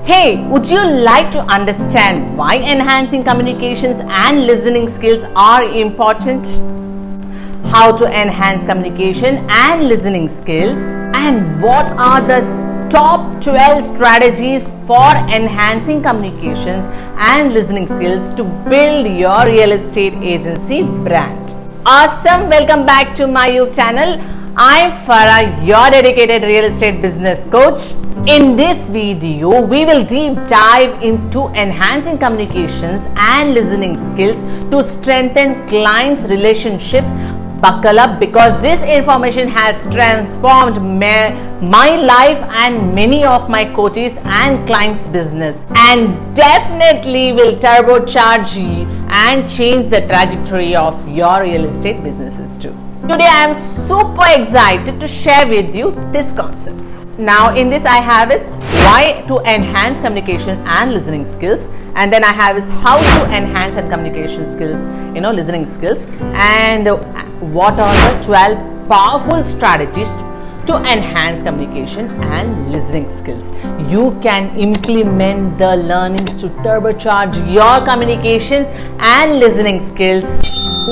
Hey, would you like to understand why enhancing communications and listening skills are important? How to enhance communication and listening skills? And what are the top 12 strategies for enhancing communications and listening skills to build your real estate agency brand? Awesome! Welcome back to my YouTube channel. I'm Farrah, your dedicated real estate business coach. In this video, we will deep dive into enhancing communications and listening skills to strengthen clients' relationships. Buckle up because this information has transformed my life and many of my coaches and clients' business, and definitely will turbocharge you and change the trajectory of your real estate businesses too. Today I am super excited to share with you these concepts. Now in this I have is why to enhance communication and listening skills, and then I have is how to enhance and communication skills, listening skills, and what are the 12 powerful strategies to enhance communication and listening skills. You can implement the learnings to turbocharge your communications and listening skills,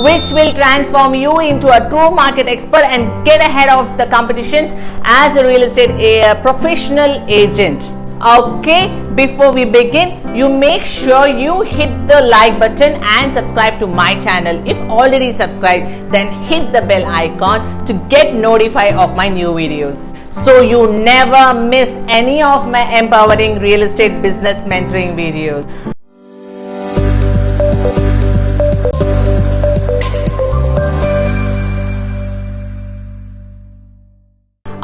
which will transform you into a true market expert and get ahead of the competitions as a real estate professional agent. Okay, before we begin, you make sure you hit the like button and subscribe to my channel. If already subscribed, then hit the bell icon to get notified of my new videos, so you never miss any of my empowering real estate business mentoring videos.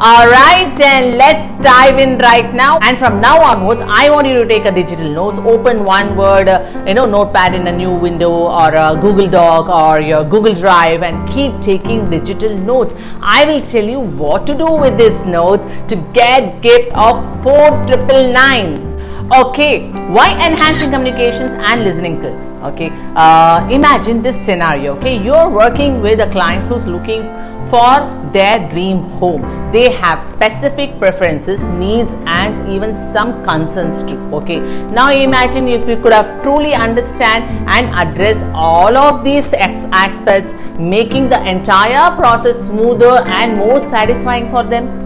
Alright, then let's dive in right now, and from now onwards I want you to take a digital notes, open one word notepad in a new window or a Google Doc or your Google Drive, and keep taking digital notes. I will tell you what to do with these notes to get gift of 4,999. Okay, why enhancing communications and listening skills? Okay, imagine this scenario. Okay, you're working with a client who's looking for their dream home. They have specific preferences, needs, and even some concerns too. Okay, now imagine if you could have truly understand and address all of these aspects, making the entire process smoother and more satisfying for them.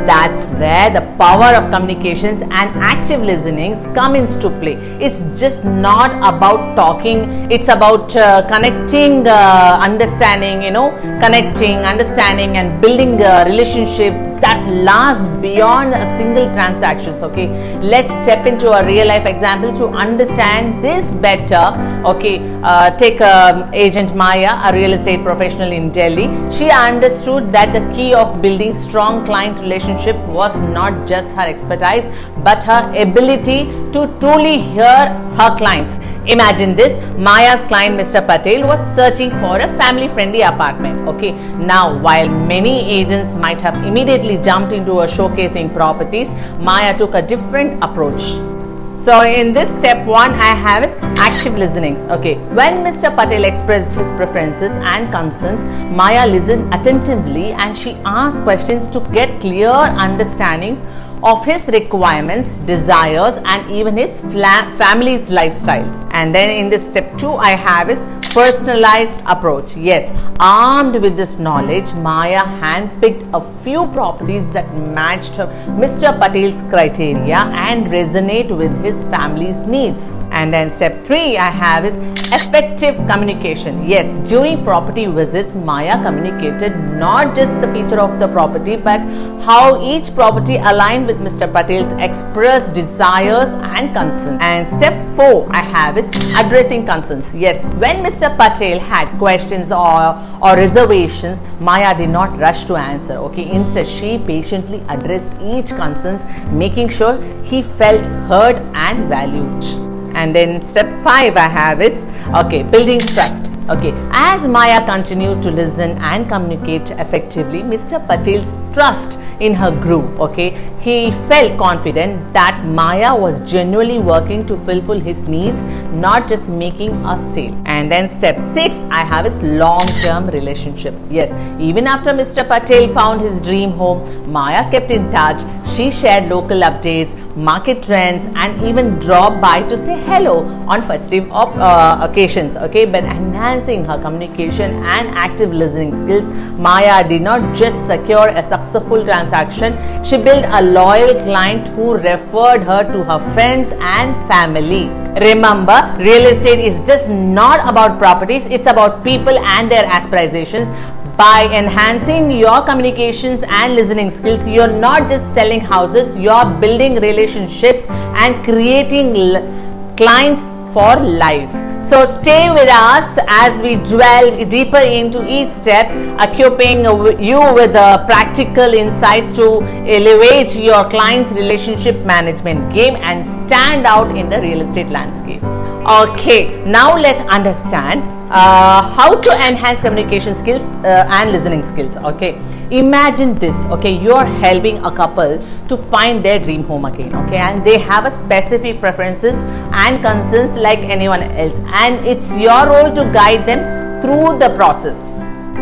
That's where the power of communications and active listenings come into play. It's just not about talking, it's about connecting, understanding, and building relationships that last beyond a single transactions. Okay, let's step into a real life example to understand this better. Okay, take agent Maya, a real estate professional in Delhi. She understood that the key of building strong client relationship was not just her expertise but her ability to truly hear her clients. Imagine this, Maya's client Mr. Patel was searching for a family friendly apartment. Okay, now while many agents might have immediately jumped into a showcasing properties, Maya took a different approach. So in this step 1 I have is active listenings. Okay, when Mr. Patel expressed his preferences and concerns, Maya listened attentively and she asked questions to get clear understanding of his requirements, desires, and even his family's lifestyles. And then in this step 2 I have is personalized approach. Yes, armed with this knowledge, Maya handpicked a few properties that matched Mr. Patel's criteria and resonate with his family's needs. And then step 3 I have is effective communication. Yes, during property visits, Maya communicated not just the feature of the property but how each property aligned with Mr. Patel's expressed desires and concerns. And step 4 I have is addressing concerns. Yes, when Mr. Patel had questions or reservations, Maya did not rush to answer. Okay, instead she patiently addressed each concerns, making sure he felt heard and valued. And then step 5 I have is building trust. Okay, as Maya continued to listen and communicate effectively, Mr. Patel's trust in her grew. Okay, he felt confident that Maya was genuinely working to fulfill his needs, not just making a sale. And then step 6 I have is long-term relationship. Yes, even after Mr. Patel found his dream home, Maya kept in touch. She shared local updates, market trends, and even dropped by to say hello on festive occasions. Okay, but enhancing her communication and active listening skills, Maya did not just secure a successful transaction, she built a loyal client who referred her to her friends and family. Remember, real estate is just not about properties, it's about people and their aspirations. By enhancing your communications and listening skills, you're not just selling houses, you're building relationships and creating clients for life. So stay with us as we dwell deeper into each step, equipping you with the practical insights to elevate your client's relationship management game and stand out in the real estate landscape. Okay, now let's understand how to enhance communication skills and listening skills. Okay, imagine this. Okay, you're helping a couple to find their dream home again. Okay, and they have a specific preferences and concerns like anyone else, and it's your role to guide them through the process.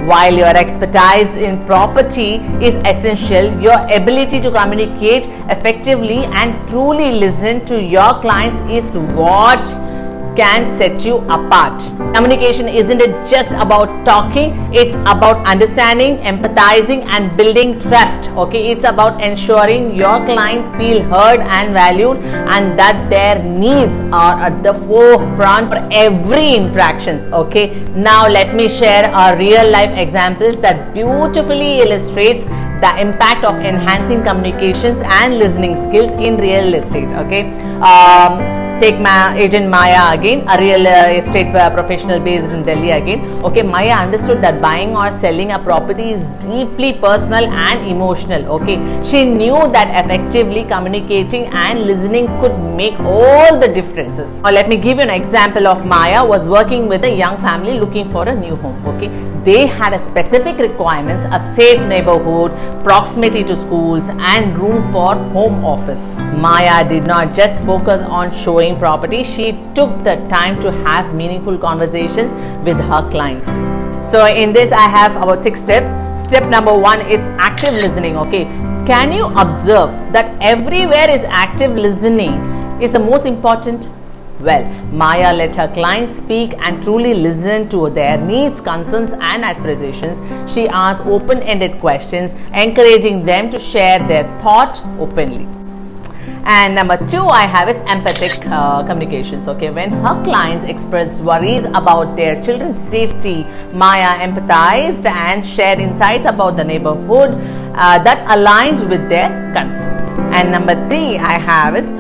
While your expertise in property is essential, your ability to communicate effectively and truly listen to your clients is what can set you apart. Communication isn't it just about talking, it's about understanding, empathizing and building trust. Okay, it's about ensuring your client feel heard and valued and that their needs are at the forefront for every interactions. Okay, now let me share our real life examples that beautifully illustrates the impact of enhancing communications and listening skills in real estate. Okay, take my agent Maya again, a real estate professional based in Delhi again. Okay, Maya understood that buying or selling a property is deeply personal and emotional. Okay, she knew that effectively communicating and listening could make all the differences. Now let me give you an example of Maya was working with a young family looking for a new home. Okay, they had a specific requirements, a safe neighborhood, proximity to schools and room for home office. Maya did not just focus on showing property, she took the time to have meaningful conversations with her clients. So in this I have about 6 steps. Step number 1 is active listening. Okay, can you observe that everywhere is active listening is the most important? Well, Maya let her clients speak and truly listen to their needs, concerns and aspirations. She asked open-ended questions, encouraging them to share their thought openly. And number 2 I have is empathic communications. Okay, when her clients expressed worries about their children's safety, Maya empathized and shared insights about the neighborhood that aligned with their concerns. And number 3 I have is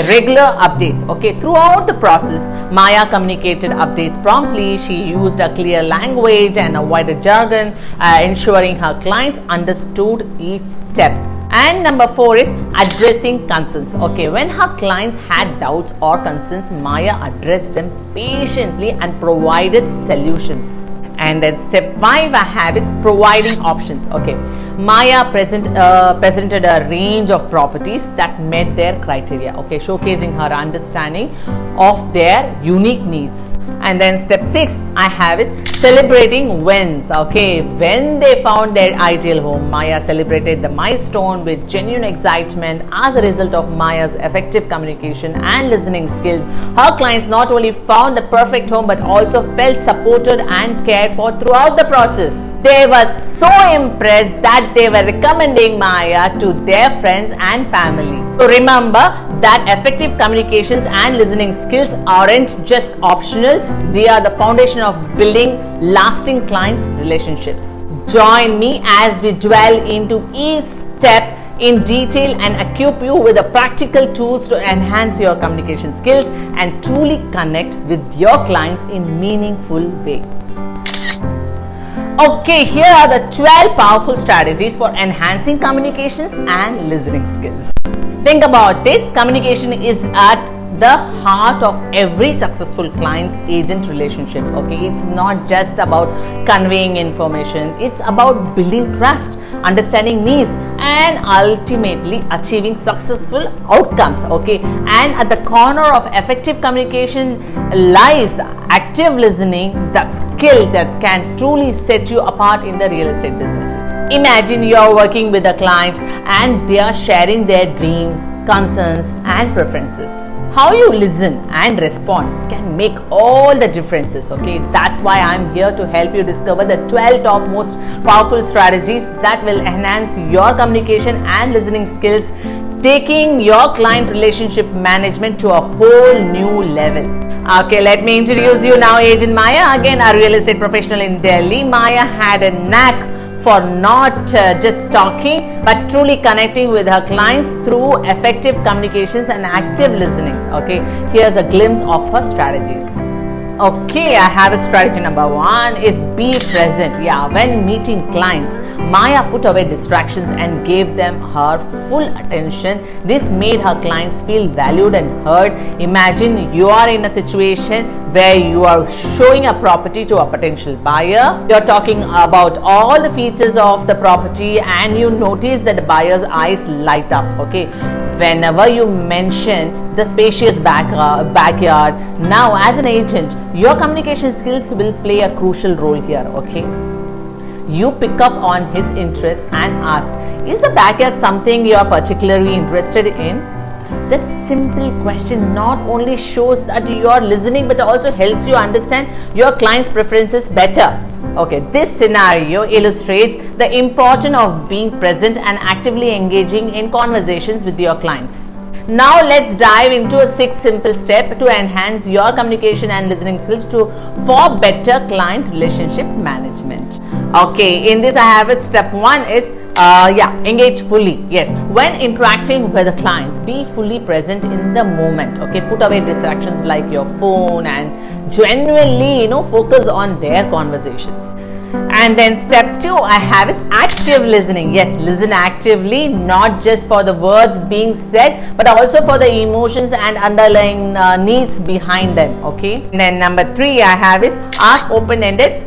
regular updates. Okay, throughout the process, Maya communicated updates promptly. She used a clear language and avoided jargon, ensuring her clients understood each step. And number 4 is addressing concerns. Okay, when her clients had doubts or concerns, Maya addressed them patiently and provided solutions. And then step 5 I have is providing options. Okay, Maya presented a range of properties that met their criteria. Okay, showcasing her understanding of their unique needs. And then step 6 I have is celebrating wins. Okay, when they found their ideal home, Maya celebrated the milestone with genuine excitement. As a result of Maya's effective communication and listening skills, her clients not only found the perfect home but also felt supported and cared for throughout the process. They were so impressed that they were recommending Maya to their friends and family. So remember that effective communications and listening skills aren't just optional, they are the foundation of building lasting client relationships. Join me as we dwell into each step in detail and equip you with the practical tools to enhance your communication skills and truly connect with your clients in meaningful way. Okay, here are the 12 powerful strategies for enhancing communications and listening skills. Think about this. Communication is at the heart of every successful client-agent relationship. Okay, it's not just about conveying information, it's about building trust, understanding needs and ultimately achieving successful outcomes. Okay, and at the corner of effective communication lies active listening, that skill that can truly set you apart in the real estate businesses. Imagine you are working with a client and they are sharing their dreams, concerns and preferences. How you listen and respond can make all the differences, okay? That's why I'm here to help you discover the 12 top most powerful strategies that will enhance your communication and listening skills, taking your client relationship management to a whole new level. Okay, let me introduce you now, Agent Maya, again a real estate professional in Delhi. Maya had a knack for not just talking but truly connecting with her clients through effective communications and active listening. Okay, here's a glimpse of her strategies. Okay, I have a strategy number 1 is be present. Yeah, when meeting clients, Maya put away distractions and gave them her full attention. This made her clients feel valued and heard. Imagine you are in a situation where you are showing a property to a potential buyer. You're talking about all the features of the property and you notice that the buyer's eyes light up. Okay, whenever you mention the spacious backyard, now as an agent, your communication skills will play a crucial role here. Okay, you pick up on his interest and ask, is the backyard something you are particularly interested in? This simple question not only shows that you are listening but also helps you understand your client's preferences better. Okay, this scenario illustrates the importance of being present and actively engaging in conversations with your clients. Now let's dive into a 6 simple steps to enhance your communication and listening skills for better client relationship management. Okay, in this I have it. Step 1 is engage fully. Yes, when interacting with the clients, be fully present in the moment. Okay, put away distractions like your phone and genuinely focus on their conversations. And then step 2 I have is active listening. Yes, listen actively, not just for the words being said but also for the emotions and underlying needs behind them. Okay, and then number 3 I have is ask open-ended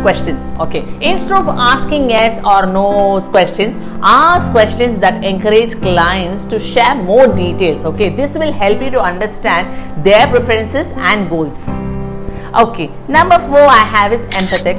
questions. Okay, instead of asking yes or no questions, ask questions that encourage clients to share more details. Okay, this will help you to understand their preferences and goals. Okay, number 4 I have is empathic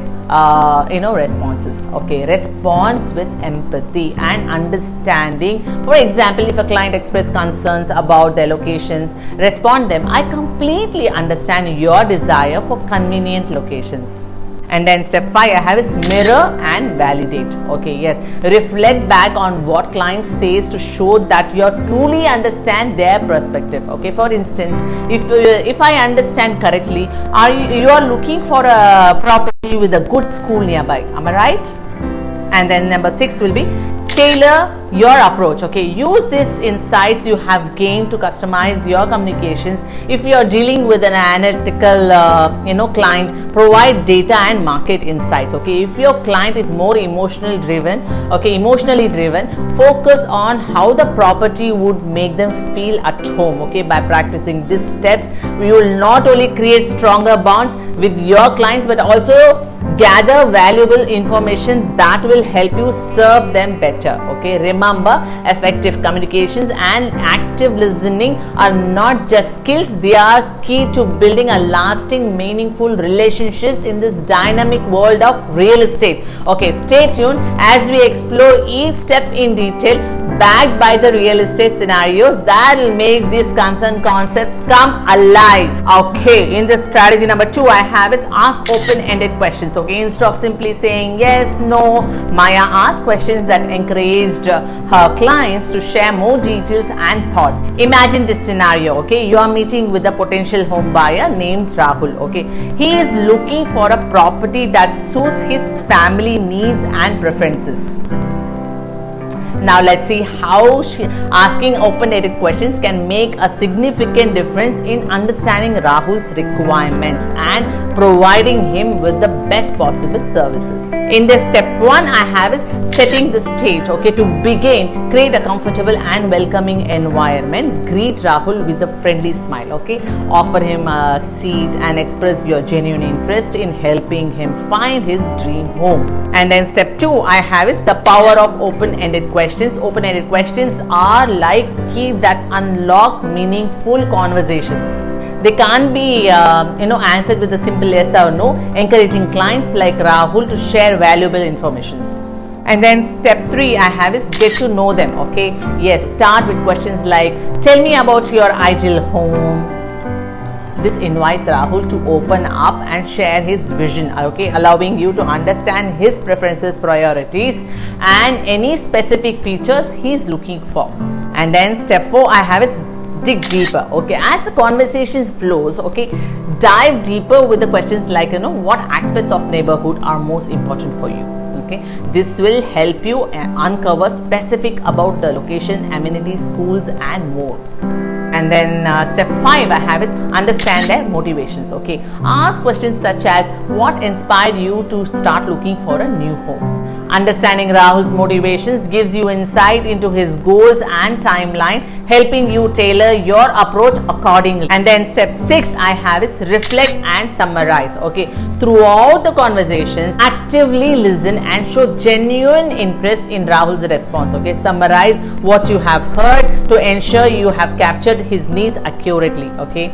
responses. Okay, response with empathy and understanding. For example, if a client expresses concerns about their locations, respond them, I completely understand your desire for convenient locations. And then step 5 I have is mirror and validate. Okay, yes, reflect back on what client says to show that you truly understand their perspective. Okay, for instance, if I understand correctly, you are looking for a property with a good school nearby, am I right? And then number 6 will be tailor your approach. Okay, use these insights you have gained to customize your communications. If you are dealing with an analytical client, provide data and market insights. Okay, if your client is more emotionally driven, focus on how the property would make them feel at home. Okay, by practicing these steps, you will not only create stronger bonds with your clients but also gather valuable information that will help you serve them better. Okay, remember, effective communications and active listening are not just skills, they are key to building a lasting, meaningful relationships in this dynamic world of real estate. Okay, stay tuned as we explore each step in detail, backed by the real estate scenarios that will make these concerned concepts come alive. Okay, in the strategy number 2 I have is ask open-ended questions. Okay, instead of simply saying yes, no, Maya asked questions that encouraged her clients to share more details and thoughts. Imagine this scenario. Okay, you are meeting with a potential home buyer named Rahul. Okay, he is looking for a property that suits his family needs and preferences. Now let's see how asking open-ended questions can make a significant difference in understanding Rahul's requirements and providing him with the best possible services. In this step 1 I have is setting the stage. Okay, to begin, create a comfortable and welcoming environment. Greet Rahul with a friendly smile. Okay, offer him a seat and express your genuine interest in helping him find his dream home. And then step 2 I have is the power of open-ended questions. Open-ended questions are like key that unlock meaningful conversations. They can't be answered with a simple yes or no, encouraging clients like Rahul to share valuable information. And then step 3 I have is get to know them. Okay, yes, start with questions like, tell me about your ideal home. This invites Rahul to open up and share his vision, okay, allowing you to understand his preferences, priorities, and any specific features he's looking for. And then step 4 I have is dig deeper. Okay, as the conversation flows, okay, dive deeper with the questions like, what aspects of neighborhood are most important for you. Okay, this will help you uncover specific about the location, amenities, schools, and more. And then step 5 I have is understand their motivations. Okay, ask questions such as, what inspired you to start looking for a new home? Understanding Rahul's motivations gives you insight into his goals and timeline, helping you tailor your approach accordingly. And then step 6 I have is reflect and summarize. Okay, throughout the conversations, actively listen and show genuine interest in Rahul's response. Okay, summarize what you have heard to ensure you have captured his needs accurately. Okay,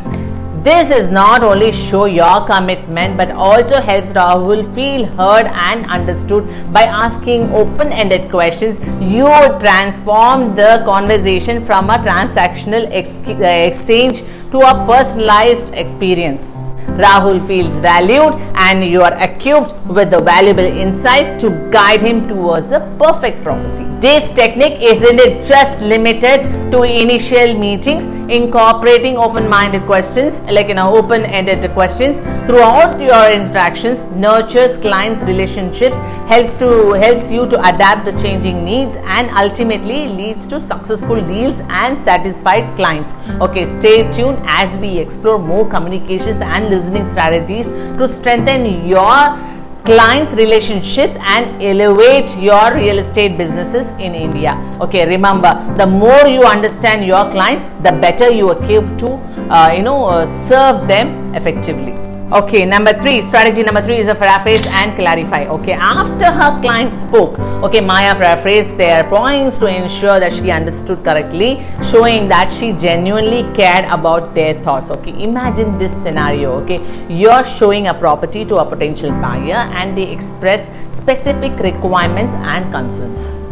this is not only show your commitment but also helps Rahul feel heard and understood. By asking open-ended questions, you transform the conversation from a transactional exchange to a personalized experience. Rahul feels valued and you are equipped with the valuable insights to guide him towards a perfect property. This technique isn't it just limited to initial meetings. Incorporating open-minded questions like open-ended questions throughout your interactions nurtures clients' relationships, helps you to adapt the changing needs, and ultimately leads to successful deals and satisfied clients. Okay, stay tuned as we explore more communications and listening strategies to strengthen your clients' relationships and elevate your real estate businesses in India. Okay, remember, the more you understand your clients, the better you are equipped to serve them effectively. Okay, strategy number 3 is a paraphrase and clarify. Okay, after her client spoke, okay, Maya paraphrased their points to ensure that she understood correctly, showing that she genuinely cared about their thoughts. Okay, imagine this scenario. Okay, you're showing a property to a potential buyer and they express specific requirements and concerns.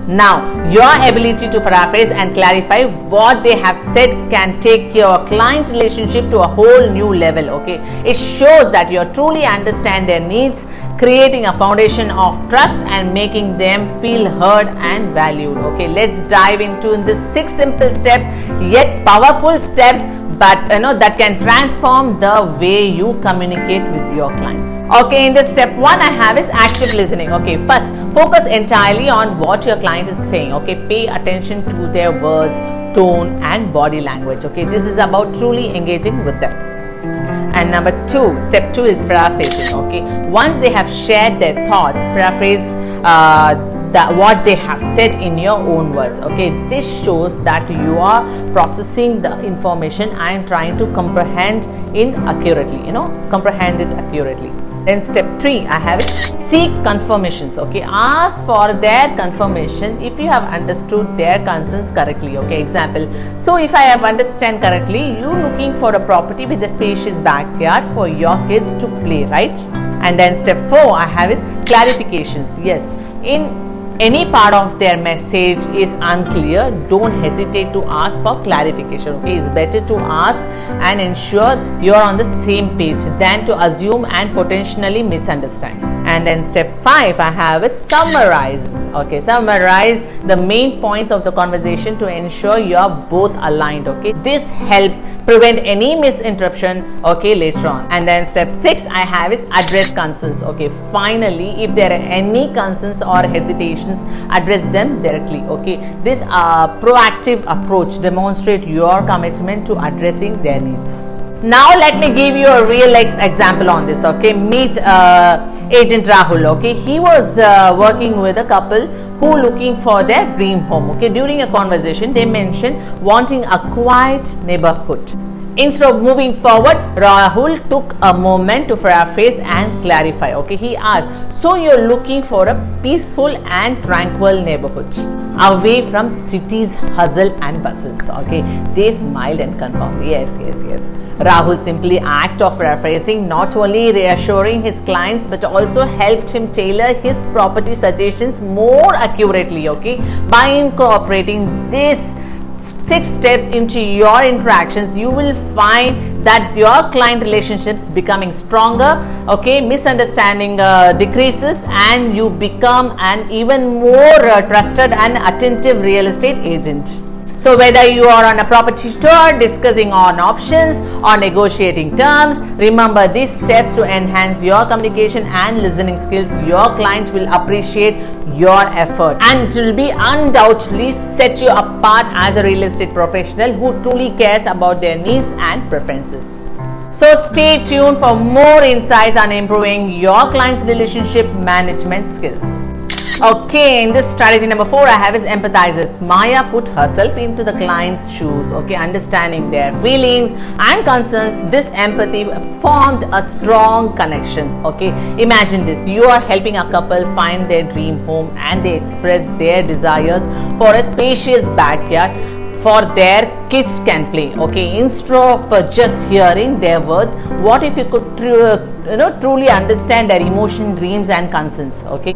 Now, your ability to paraphrase and clarify what they have said can take your client relationship to a whole new level. Okay, it shows that you truly understand their needs, creating a foundation of trust and making them feel heard and valued. Okay, let's dive into the 6 simple steps yet powerful steps but that can transform the way you communicate with your clients. Okay, in this step 1 I have is active listening. Okay, first focus entirely on what your client is saying. Okay, pay attention to their words, tone, and body language. Okay, this is about truly engaging with them. And number 2, step 2 is paraphrasing. Okay, once they have shared their thoughts, paraphrase what they have said in your own words. Okay, this shows that you are processing the information and trying to comprehend it accurately. Then step 3 I have is seek confirmations. Okay, ask for their confirmation if you have understood their concerns correctly. Okay, example, so if I have understand correctly, you looking for a property with a spacious backyard for your kids to play, right? And then step 4 I have is clarifications. Yes, in any part of their message is unclear, don't hesitate to ask for clarification. Okay, it's better to ask and ensure you're on the same page than to assume and potentially misunderstand. And then step 5 I have is summarize. Okay, summarize the main points of the conversation to ensure you're both aligned. Okay, this helps prevent any misinterruption, okay, later on. And then step 6 I have is address concerns. Okay, finally, if there are any concerns or hesitations, address them directly. Okay, this proactive approach demonstrates your commitment to addressing their needs. Now let me give you a real example on this. Okay, meet agent Rahul. Okay, he was working with a couple who looking for their dream home. Okay, during a conversation they mentioned wanting a quiet neighborhood. Instead of moving forward, Rahul took a moment to paraphrase and clarify. Okay, he asked, so you're looking for a peaceful and tranquil neighborhood away from city's hustle and bustles. Okay, they smiled and confirmed, yes. Rahul simply act of paraphrasing not only reassuring his clients but also helped him tailor his property suggestions more accurately. Okay, by incorporating this 6 steps into your interactions, you will find that your client relationships becoming stronger. Okay, misunderstanding decreases, and you become an even more trusted and attentive real estate agent. So whether you are on a property tour, discussing on options or negotiating terms, remember these steps to enhance your communication and listening skills. Your client will appreciate your effort, and it will be undoubtedly set you apart as a real estate professional who truly cares about their needs and preferences. So stay tuned for more insights on improving your client's relationship management skills. Okay, in this strategy number 4 I have is empathizes. Maya put herself into the client's shoes, okay, understanding their feelings and concerns. This empathy formed a strong connection. Okay, imagine this, you are helping a couple find their dream home and they express their desires for a spacious backyard for their kids can play. Okay, instead of just hearing their words, what if you could truly understand their emotion, dreams and concerns? Okay,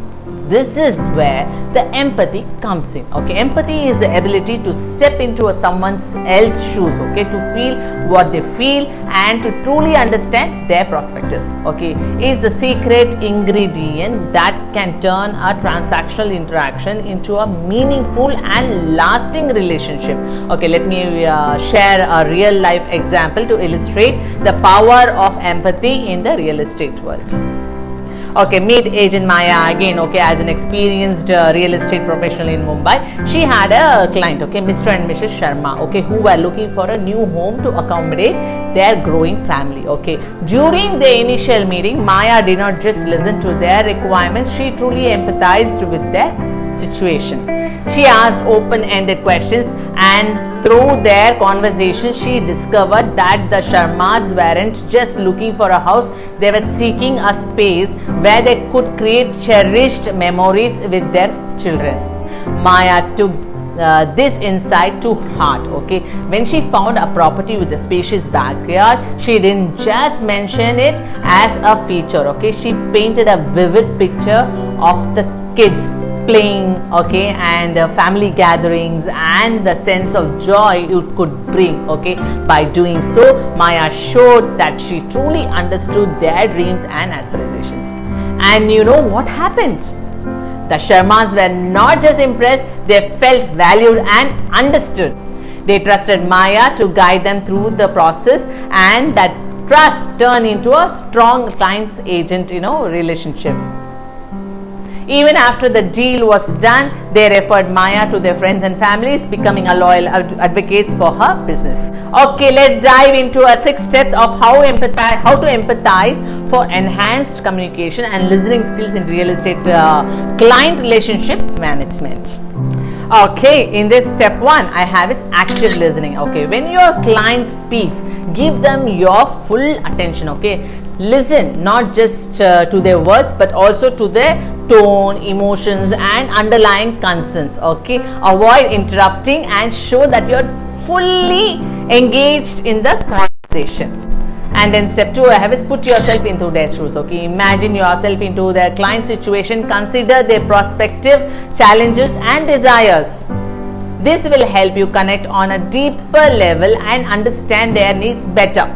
this is where the empathy comes in. Okay, empathy is the ability to step into someone else's shoes, okay, to feel what they feel and to truly understand their perspectives. Okay, is the secret ingredient that can turn a transactional interaction into a meaningful and lasting relationship. Okay, let me share a real life example to illustrate the power of empathy in the real estate world. Okay, meet agent Maya again. Okay, as an experienced real estate professional in Mumbai, she had a client, okay, Mr. and Mrs. Sharma, okay, who were looking for a new home to accommodate their growing family. Okay, during the initial meeting, Maya did not just listen to their requirements, she truly empathized with their situation. She asked open-ended questions, and through their conversation, she discovered that the Sharmas weren't just looking for a house, they were seeking a space where they could create cherished memories with their children. Maya took this insight to heart. Okay, when she found a property with a spacious backyard, she didn't just mention it as a feature. Okay, she painted a vivid picture of the kids playing, okay, and family gatherings and the sense of joy it could bring. Okay, by doing so, Maya showed that she truly understood their dreams and aspirations. And you know what happened? The Sharmas were not just impressed, they felt valued and understood. They trusted Maya to guide them through the process, and that trust turned into a strong client's agent, relationship. Even after the deal was done, they referred Maya to their friends and families, becoming a loyal advocates for her business. Okay, let's dive into 6 steps of how to empathize for enhanced communication and listening skills in real estate client relationship management. Okay, in this step 1 I have is active listening. Okay, when your client speaks, give them your full attention. Okay, listen not just to their words but also to their tone, emotions and underlying concerns. Okay, avoid interrupting and show that you're fully engaged in the conversation. And then step 2 I have is put yourself into their shoes. Okay, imagine yourself into their client situation, consider their prospective challenges and desires. This will help you connect on a deeper level and understand their needs better.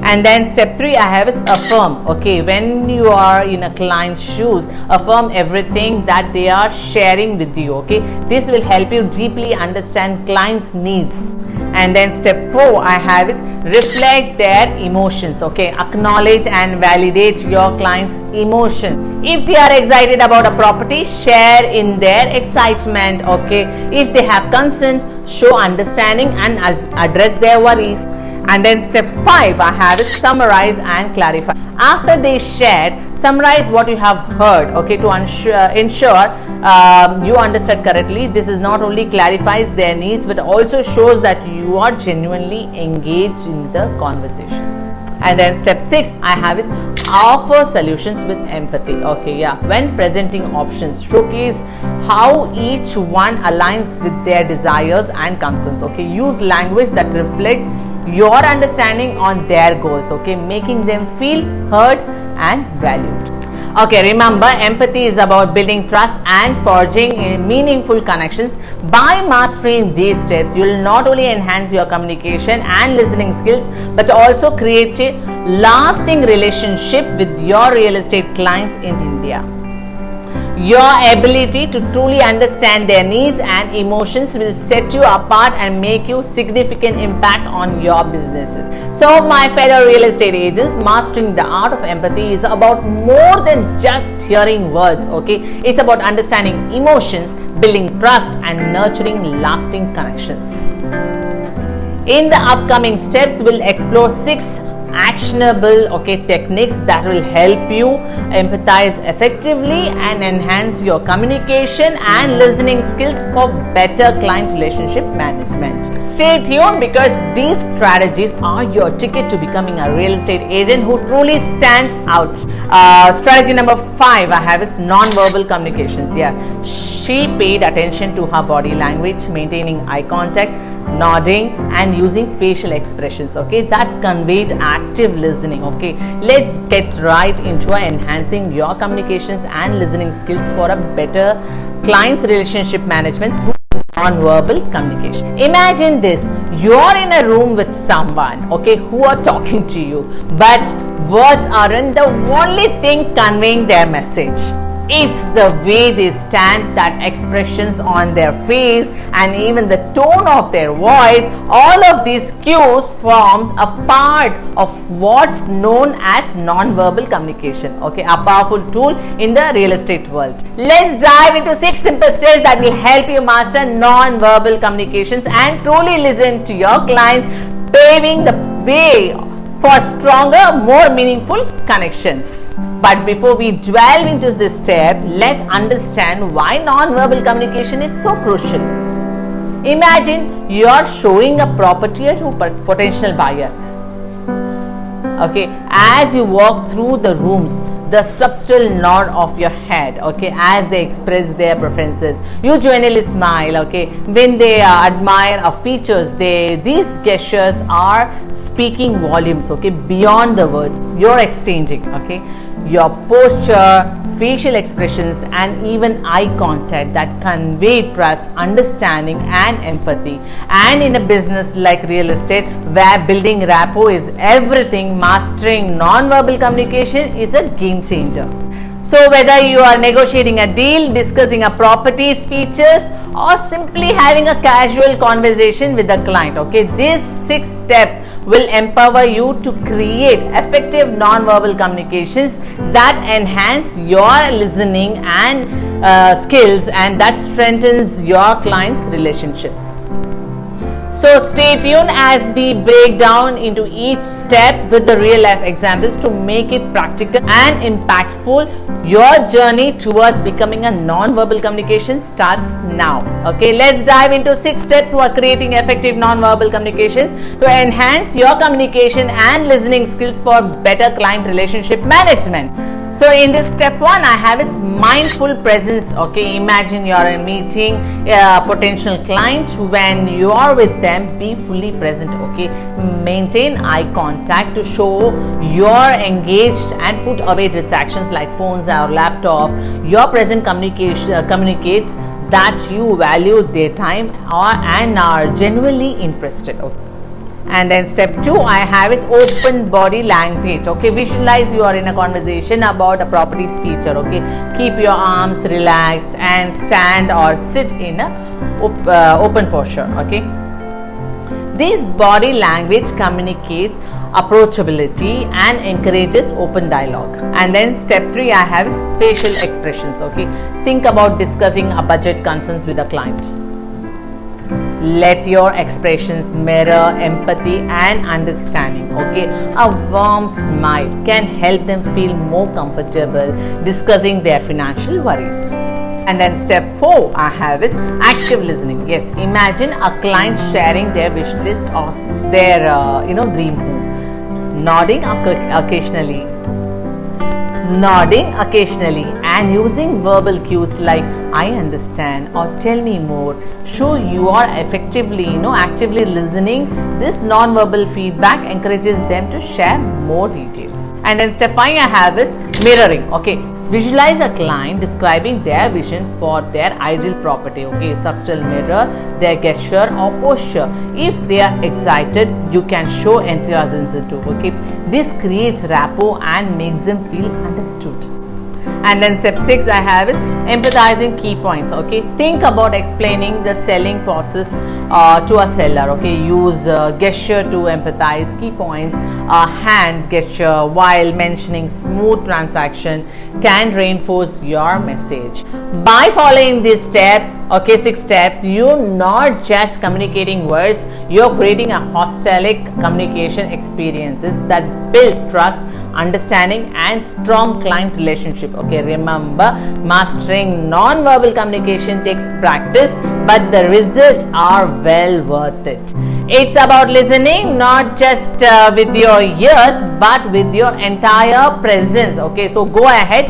And then step 3 I have is affirm. Okay, when you are in a client's shoes, affirm everything that they are sharing with you. Okay, this will help you deeply understand clients' needs. And then step 4 I have is reflect their emotions. Okay, acknowledge and validate your client's emotion. If they are excited about a property, share in their excitement. Okay, if they have concerns, show understanding and address their worries. And then step 5 I have is summarize and clarify. After they shared, summarize what you have heard, okay, to ensure you understood correctly. This is not only clarifies their needs but also shows that you are genuinely engaged in the conversations. And then step 6 I have is offer solutions with empathy. Okay, yeah, when presenting options, showcase how each one aligns with their desires and concerns. Okay, use language that reflects your understanding on their goals, okay, making them feel heard and valued. Okay, remember, empathy is about building trust and forging meaningful connections. By mastering these steps, you will not only enhance your communication and listening skills, but also create a lasting relationship with your real estate clients in India. Your ability to truly understand their needs and emotions will set you apart and make you significant impact on your businesses. So my fellow real estate agents, mastering the art of empathy is about more than just hearing words, okay? It's about understanding emotions, building trust and nurturing lasting connections. In the upcoming steps, we'll explore 6 actionable, okay, techniques that will help you empathize effectively and enhance your communication and listening skills for better client relationship management. Stay tuned, because these strategies are your ticket to becoming a real estate agent who truly stands out. Strategy number 5 I have is non-verbal communications. Yeah, she paid attention to her body language, maintaining eye contact, nodding and using facial expressions, okay, that conveyed active listening. Okay, let's get right into enhancing your communications and listening skills for a better client's relationship management through non-verbal communication. Imagine this: you're in a room with someone, okay, who are talking to you, but words aren't the only thing conveying their message. It's the way they stand, that expressions on their face and even the tone of their voice. All of these cues forms a part of what's known as non-verbal communication, okay, a powerful tool in the real estate world. Let's dive into 6 simple steps that will help you master non-verbal communications and truly listen to your clients, paving the way for stronger, more meaningful connections. But before we delve into this step, let's understand why non-verbal communication is so crucial. Imagine you're showing a property to potential buyers. Okay, as you walk through the rooms, the subtle nod of your head, okay, as they express their preferences, you genuinely smile, okay, when they admire features, these gestures are speaking volumes, okay, beyond the words you're exchanging. Okay, your posture, facial expressions and even eye contact that convey trust, understanding and empathy. And in a business like real estate, where building rapport is everything, mastering non-verbal communication is a game changer. So whether you are negotiating a deal, discussing a property's features or simply having a casual conversation with a client, okay, these 6 steps will empower you to create effective non-verbal communications that enhance your listening and skills and that strengthens your clients' relationships. So stay tuned as we break down into each step with the real life examples to make it practical and impactful. Your journey towards becoming a non-verbal communication starts now. Okay, let's dive into 6 steps for creating effective non-verbal communications to enhance your communication and listening skills for better client relationship management. So in this step 1 I have is mindful presence. Okay, imagine you are meeting a potential client. When you are with them, be fully present. Okay, maintain eye contact to show you're engaged and put away distractions like phones or laptop. Your present communicates that you value their time and are genuinely interested. Okay. And then step 2 I have is open body language. Okay, visualize you are in a conversation about a property's feature. Okay, keep your arms relaxed and stand or sit in a open posture. Okay, this body language communicates approachability and encourages open dialogue. And then step 3 I have is facial expressions. Okay, think about discussing a budget concerns with a client. Let your expressions mirror empathy and understanding. Okay, a warm smile can help them feel more comfortable discussing their financial worries. And then step 4 I have is active listening. Yes, imagine a client sharing their wish list of their dream home, nodding occasionally and using verbal cues like I understand or tell me more show you are actively listening. This non-verbal feedback encourages them to share more details. And then step 5 I have is mirroring. Okay, visualize a client describing their vision for their ideal property. Okay, subtle mirror their gesture or posture. If they are excited, you can show enthusiasm too. Okay, this creates rapport and makes them feel understood. And then step 6 I have is empathizing key points. Okay, think about explaining the selling process to a seller. Okay, use gesture to empathize key points. Hand gesture while mentioning smooth transaction can reinforce your message. By following these steps, 6 steps, you're not just communicating words, you're creating a holistic communication experiences that builds trust, understanding and strong client relationship. Okay, remember, mastering non-verbal communication takes practice, but the results are well worth it. It's about listening not just with your ears but with your entire presence. Okay, so go ahead,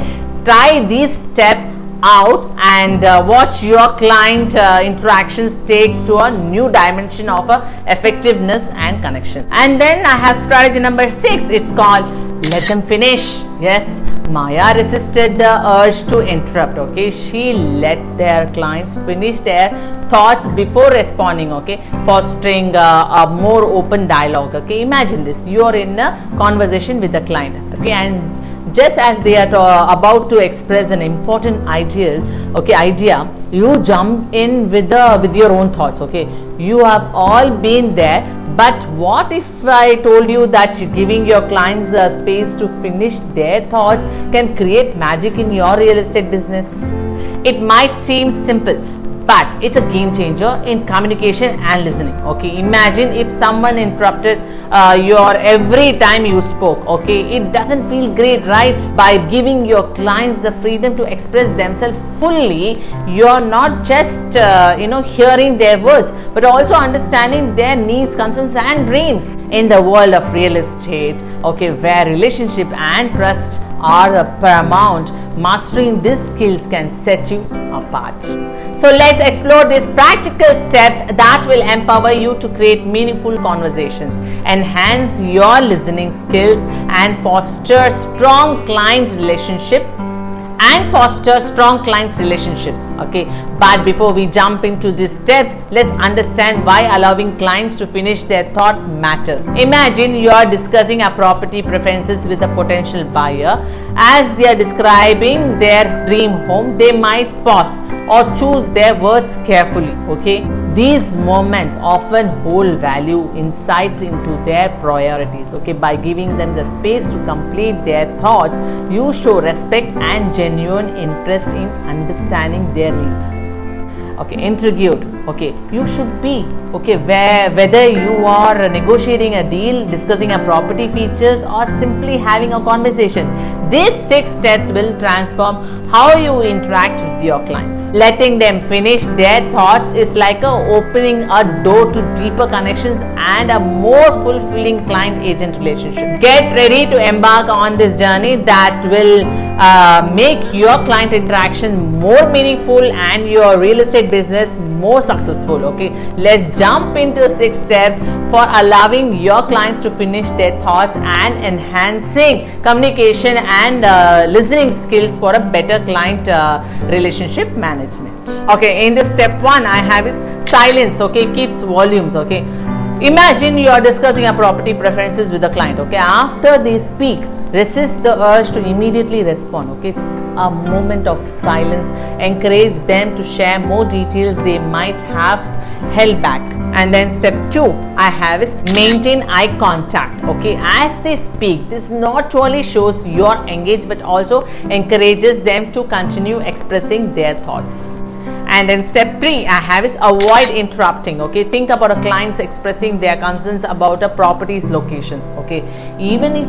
try these steps out and watch your client interactions take to a new dimension of effectiveness and connection. And then I have strategy number 6. It's called let them finish. Yes, Maya resisted the urge to interrupt. Okay, she let their clients finish their thoughts before responding. Okay, fostering a more open dialogue. Okay, imagine this: you are in a conversation with the client. Okay, and just as they are about to express an important idea, you jump in with your own thoughts. Okay, you have all been there. But what if I told you that giving your clients space to finish their thoughts can create magic in your real estate business? It might seem simple, but it's a game changer in communication and listening. Okay, imagine if someone interrupted your every time you spoke. Okay, it doesn't feel great, right? By giving your clients the freedom to express themselves fully, you're not just hearing their words, but also understanding their needs, concerns and dreams. In the world of real estate, where relationship and trust are paramount, mastering these skills can set you apart. So let's explore these practical steps that will empower you to create meaningful conversations, enhance your listening skills and foster strong client relationships. Okay, but before we jump into these steps, let's understand why allowing clients to finish their thought matters. Imagine you are discussing a property preferences with a potential buyer. As they are describing their dream home, they might pause or choose their words carefully. Okay, these moments often hold value insights into their priorities. Okay, by giving them the space to complete their thoughts, you show respect and genuine interest in understanding their needs. Okay, intrigued. Okay, you should be. Okay, whether you are negotiating a deal, discussing a property features or simply having a conversation, these 6 steps will transform how you interact with your clients. Letting them finish their thoughts is like opening a door to deeper connections and a more fulfilling client-agent relationship. Get ready to embark on this journey that will make your client interaction more meaningful and your real estate business more successful. Okay, let's jump into 6 steps for allowing your clients to finish their thoughts and enhancing communication and listening skills for a better client relationship management. Okay, in this step 1 I have is silence. Okay, keeps volumes. Okay, imagine you are discussing a property preferences with a client. Okay, after they speak, resist the urge to immediately respond. Okay, a moment of silence encourage them to share more details they might have held back. And then step 2 I have is maintain eye contact. Okay, as they speak, this not only shows your engagement but also encourages them to continue expressing their thoughts. And then step 3 I have is avoid interrupting. Okay, think about a client's expressing their concerns about a property's locations. Okay, even if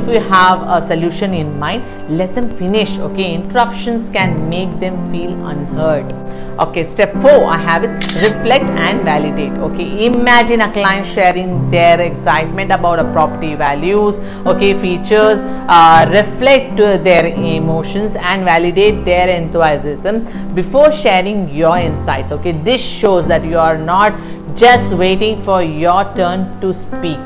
you have a solution in mind, let them finish. Okay, interruptions can make them feel unheard. Okay, step 4 I have is reflect and validate. Okay, imagine a client sharing their excitement about a property values, okay, features. Reflect their emotions and validate their enthusiasms before sharing your insights. Okay, this shows that you are not just waiting for your turn to speak.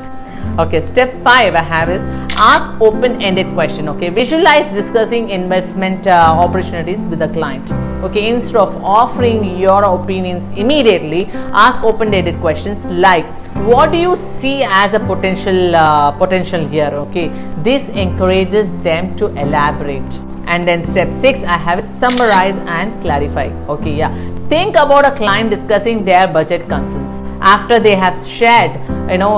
Okay, step 5 I have is ask open-ended question. Okay, visualize discussing investment opportunities with the client. Okay, instead of offering your opinions immediately, ask open-ended questions like, what do you see as a potential here? Okay, this encourages them to elaborate. And then step 6 I have is summarize and clarify. Okay, yeah, think about a client discussing their budget concerns. After they have shared,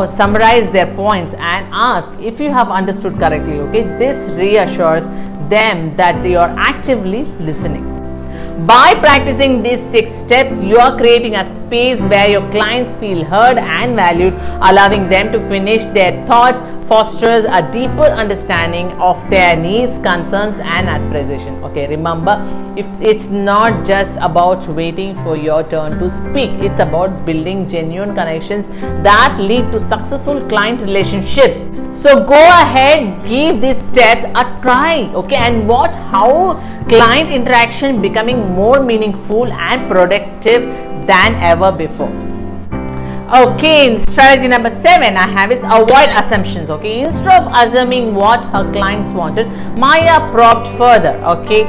summarize their points and ask if you have understood correctly. Okay, this reassures them that you are actively listening. By practicing these 6 steps, you are creating a space where your clients feel heard and valued, allowing them to finish their thoughts, fosters a deeper understanding of their needs, concerns and aspirations. Okay, remember, if it's not just about waiting for your turn to speak, it's about building genuine connections that lead to successful client relationships. So go ahead, give these steps a try, okay, and watch how client interaction becoming more meaningful and productive than ever before. Okay, strategy number 7 I have is avoid assumptions. Okay, instead of assuming what her clients wanted, Maya probed further, okay,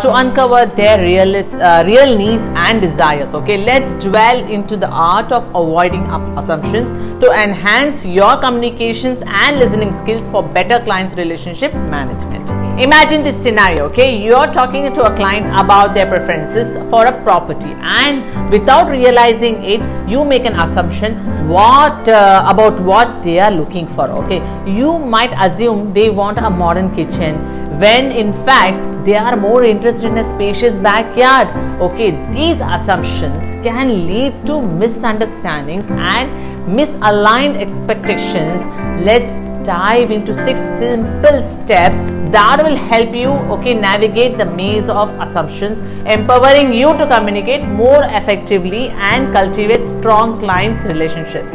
to uncover their real needs and desires. Okay, let's dwell into the art of avoiding assumptions to enhance your communications and listening skills for better clients relationship management. Imagine this scenario. Okay, you're talking to a client about their preferences for a property, and without realizing it, you make an assumption about what they are looking for. Okay, you might assume they want a modern kitchen when in fact they are more interested in a spacious backyard. Okay, these assumptions can lead to misunderstandings and misaligned expectations. Let's dive into 6 simple steps that will help you, okay, navigate the maze of assumptions, empowering you to communicate more effectively and cultivate strong clients relationships.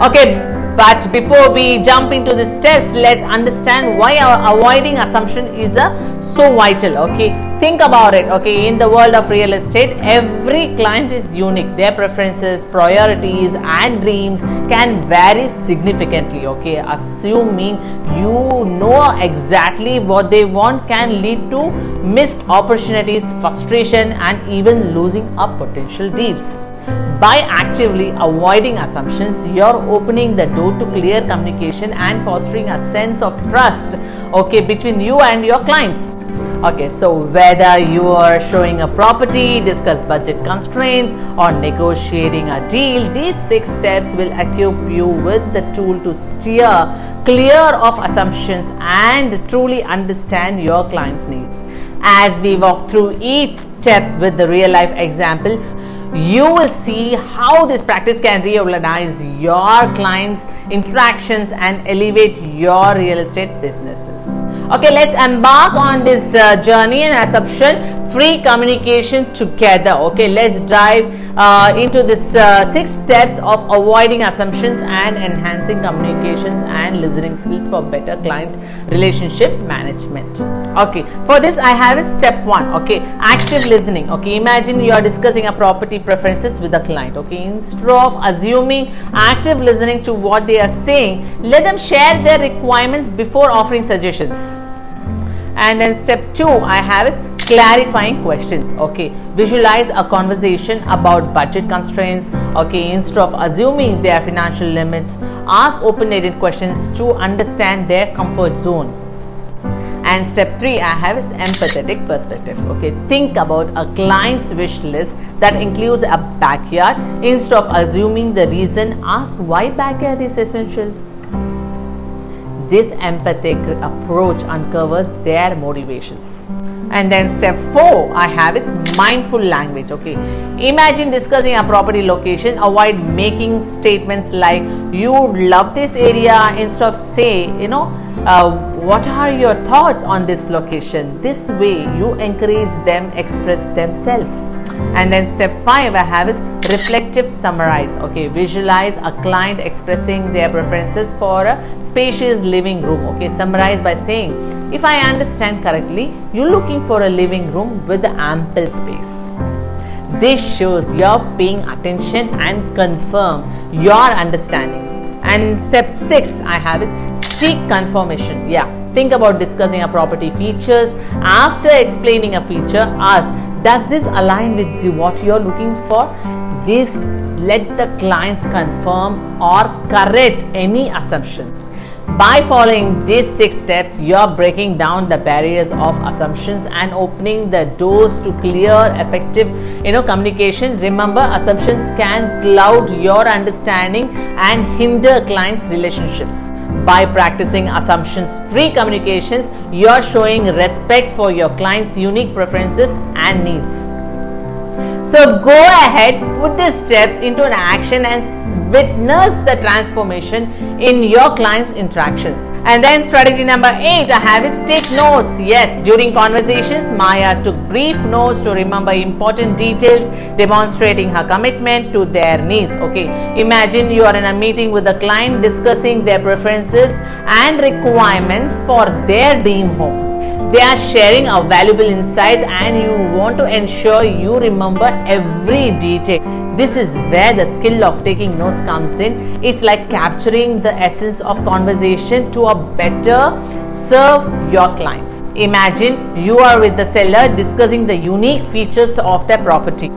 Okay, but before we jump into the steps, let's understand why avoiding assumption is so vital. Okay, think about it. Okay, in the world of real estate, every client is unique. Their preferences, priorities and dreams can vary significantly. Okay, assuming you know exactly what they want can lead to missed opportunities, frustration and even losing up potential deals. By actively avoiding assumptions, you're opening the door to clear communication and fostering a sense of trust, okay, between you and your clients. Okay, so whether you are showing a property, discuss budget constraints or negotiating a deal, these 6 steps will equip you with the tool to steer clear of assumptions and truly understand your client's needs. As we walk through each step with the real life example, you will see how this practice can revolutionize your clients' interactions and elevate your real estate businesses. Okay, let's embark on this journey and assumption-free communication together. Okay, let's dive into this 6 steps of avoiding assumptions and enhancing communications and listening skills for better client relationship management. Okay, for this I have a step 1. Okay, active listening. Okay, imagine you are discussing a property preferences with a client. Okay, instead of assuming, active listening to what they are saying, let them share their requirements before offering suggestions. And then step 2 I have is clarifying questions. Okay, visualize a conversation about budget constraints. Okay, instead of assuming their financial limits, ask open-ended questions to understand their comfort zone. And step 3 I have is empathetic perspective. Okay, think about a client's wish list that includes a backyard. Instead of assuming the reason, ask why backyard is essential. This empathic approach uncovers their motivations. And then step 4 I have is mindful language. Okay, imagine discussing a property location. Avoid making statements like you love this area instead of say, what are your thoughts on this location. This way you encourage them express themselves. And then step 5 I have is reflective summarize. Okay, visualize a client expressing their preferences for a spacious living room. Okay, summarize by saying, if I understand correctly, you're looking for a living room with ample space. This shows you're paying attention and confirm your understandings. And step 6 I have is seek confirmation. Yeah, think about discussing a property features. After explaining a feature, ask, does this align with what you're looking for? This let the clients confirm or correct any assumptions. By following these 6 steps, you're breaking down the barriers of assumptions and opening the doors to clear, effective, communication. Remember, assumptions can cloud your understanding and hinder clients' relationships. By practicing assumptions-free communications, you're showing respect for your clients' unique preferences and needs. So go ahead, put these steps into an action and witness the transformation in your clients' interactions. And then strategy number 8 I have is take notes. Yes, during conversations, Maya took brief notes to remember important details, demonstrating her commitment to their needs. Okay, imagine you are in a meeting with a client discussing their preferences and requirements for their dream home. They are sharing our valuable insights and you want to ensure you remember every detail. This is where the skill of taking notes comes in. It's like capturing the essence of conversation to a better serve your clients. Imagine you are with the seller discussing the unique features of their property.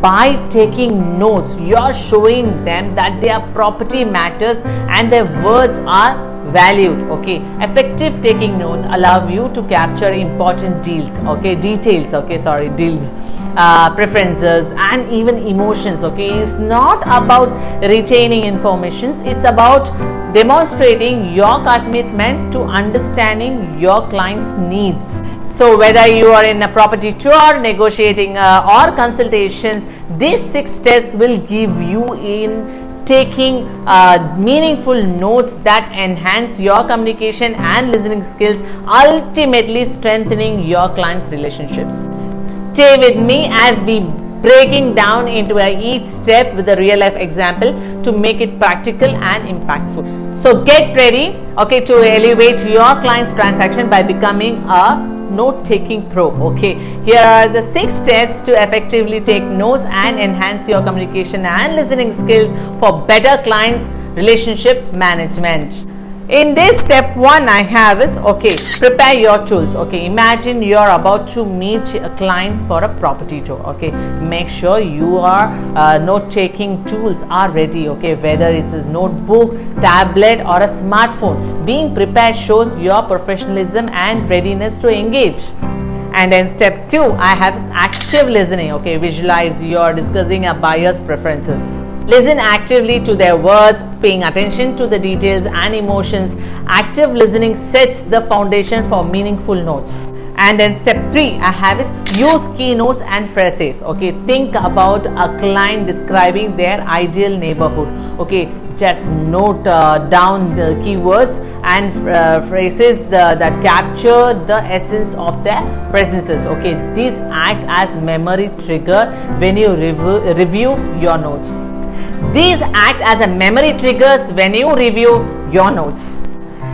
By taking notes, you're showing them that their property matters and their words are valued. Okay, effective taking notes allow you to capture important deals. Okay, details. Okay, sorry, deals, preferences, and even emotions. Okay, it's not about retaining information. It's about demonstrating your commitment to understanding your client's needs. So whether you are in a property tour, negotiating or consultations, these 6 steps will give you in taking meaningful notes that enhance your communication and listening skills, ultimately strengthening your clients' relationships. Stay with me as we breaking down into each step with a real life example to make it practical and impactful. So get ready, okay, to elevate your client's transaction by becoming a note-taking pro. Okay, here are the 6 steps to effectively take notes and enhance your communication and listening skills for better clients relationship management. In this step 1 I have is, okay, prepare your tools. Okay, imagine you're about to meet clients for a property tour. Okay, make sure your note-taking tools are ready. Okay, whether it's a notebook, tablet or a smartphone, being prepared shows your professionalism and readiness to engage. And then step 2 I have is active listening. Okay, visualize you're discussing a buyer's preferences. Listen actively to their words, paying attention to the details and emotions. Active listening sets the foundation for meaningful notes. And then step 3 I have is use keynotes and phrases. Okay, think about a client describing their ideal neighborhood. Okay, just note down the keywords and phrases that capture the essence of their presences. Okay, these act as memory trigger when you review your notes. These act as a memory triggers when you review your notes.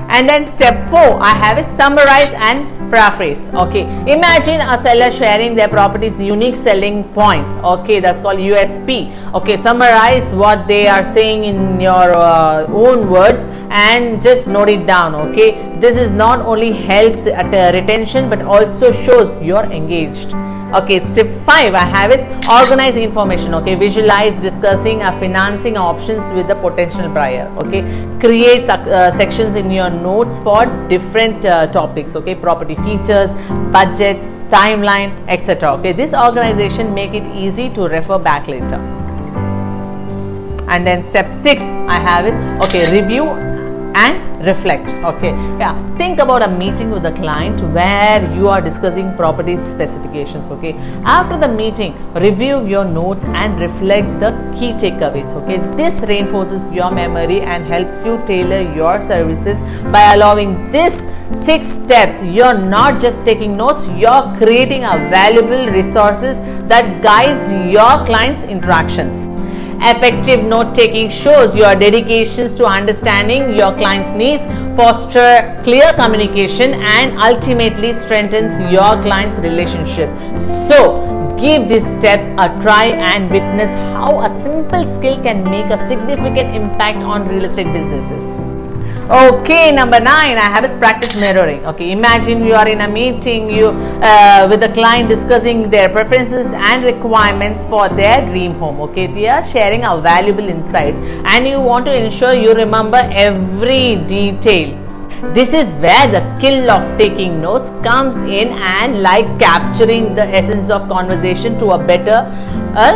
And then step 4 I have is summarize and paraphrase. Okay, imagine a seller sharing their property's unique selling points. Okay, that's called USP. Okay, summarize what they are saying in your own words and just note it down. Okay, this is not only helps at retention but also shows you're engaged. Okay, step 5 I have is organize information. Okay, visualize discussing financing options with the potential buyer. Okay, create sections in your notes for different topics. Okay, property features, budget, timeline, etc. Okay, this organization make it easy to refer back later. And then step 6 I have is, okay, review and reflect. Okay, yeah, think about a meeting with a client where you are discussing property specifications. Okay, after the meeting, review your notes and reflect the key takeaways. Okay, this reinforces your memory and helps you tailor your services. By allowing this 6 steps, you're not just taking notes, you're creating a valuable resources that guides your clients' interactions. Effective note-taking shows your dedications to understanding your client's needs, foster clear communication, and ultimately strengthens your client's relationship. So, give these steps a try and witness how a simple skill can make a significant impact on real estate businesses. Okay, number 9 I have is practice mirroring. Okay, imagine you are in a meeting with a client discussing their preferences and requirements for their dream home. Okay, they are sharing a valuable insights and you want to ensure you remember every detail. This is where the skill of taking notes comes in, and like capturing the essence of conversation to a better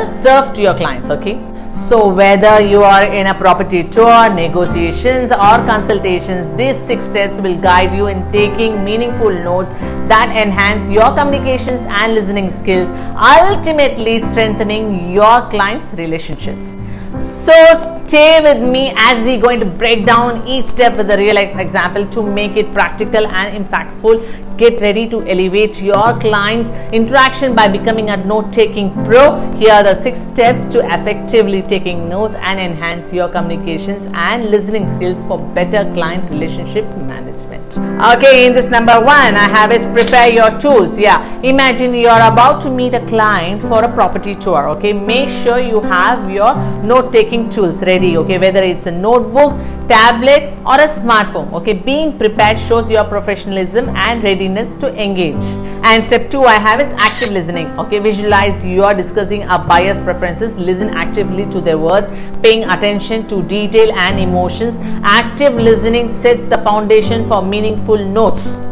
serve to your clients. Okay, so whether you are in a property tour, negotiations or consultations, these 6 steps will guide you in taking meaningful notes that enhance your communications and listening skills, ultimately strengthening your clients' relationships. So stay with me as we're going to break down each step with a real life example to make it practical and impactful. Get ready to elevate your clients' interaction by becoming a note-taking pro. Here are the 6 steps to effectively taking notes and enhance your communications and listening skills for better client relationship management. Okay, in this number 1 I have is prepare your tools. Yeah, imagine you are about to meet a client for a property tour. Okay, make sure you have your note-taking tools ready. Okay, whether it's a notebook, tablet or a smartphone. Okay, being prepared shows your professionalism and readiness to engage. And step 2 I have is active listening. Okay, visualize you are discussing a buyer's preferences. Listen actively to their words, paying attention to detail and emotions. Active listening sets the foundation for meaningful notes.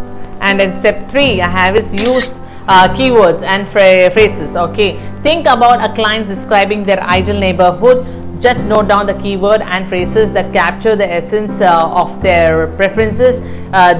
And then step 3 I have is use keywords and phrases. Okay, think about a client describing their ideal neighborhood. Just note down the keyword and phrases that capture the essence of their preferences.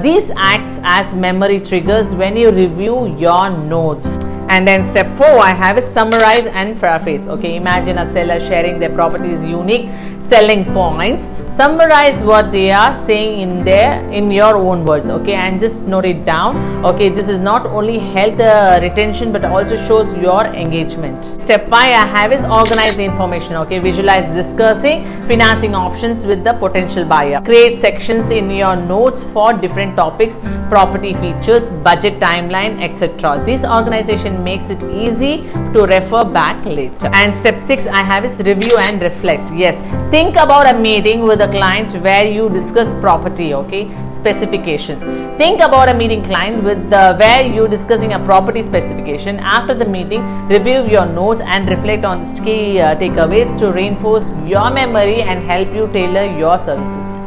These acts as memory triggers when you review your notes. And then step 4 I have is summarize and paraphrase. Okay, imagine a seller sharing their property's unique selling points. Summarize what they are saying in your own words. Okay, and just note it down. Okay, this is not only help the retention but also shows your engagement. Step 5 I have is organize the information. Okay, visualize discussing financing options with the potential buyer. Create sections in your notes for different topics, property features, budget, timeline, etc. This organization makes it easy to refer back later. And step 6 I have is review and reflect. Yes, think about a meeting with a client where you discuss property. Okay, specification. Think about a meeting client with where you discussing a property specification. After the meeting, review your notes and reflect on the key takeaways to reinforce your memory and help you tailor your services.